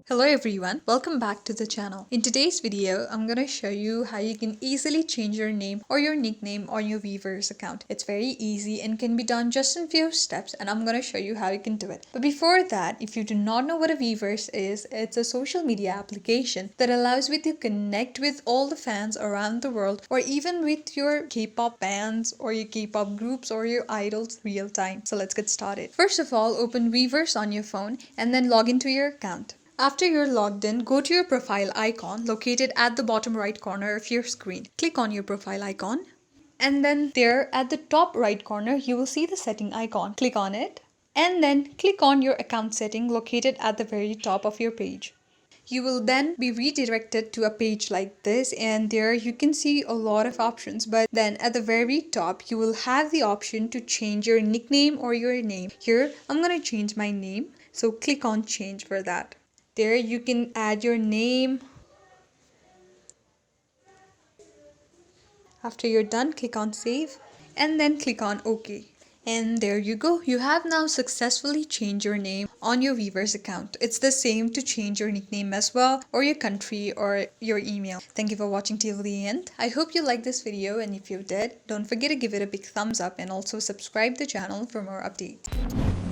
Hello everyone, welcome back to the channel. In today's video, I'm gonna show you how you can easily change your name or your nickname on your Weverse account. It's very easy and can be done just in few steps, and I'm gonna show you how you can do it. But before that, if you do not know what a Weverse is, it's a social media application that allows you to connect with all the fans around the world, or even with your K-pop bands or your K-pop groups or your idols real time. So let's get started. First of all, open Weverse on your phone and then log into your account. After you're logged in, go to your profile icon located at the bottom right corner of your screen. Click on your profile icon, and then there at the top right corner you will see the setting icon. Click on it and then click on your account setting located at the very top of your page. You will then be redirected to a page like this, and there you can see a lot of options, but then at the very top you will have the option to change your nickname or your name. Here I'm gonna change my name, so click on change for that. There you can add your name. After you're done, click on save and then click on OK. And there you go. You have now successfully changed your name on your Weverse account. It's the same to change your nickname as well, or your country or your email. Thank you for watching till the end. I hope you liked this video, and if you did, don't forget to give it a big thumbs up and also subscribe the channel for more updates.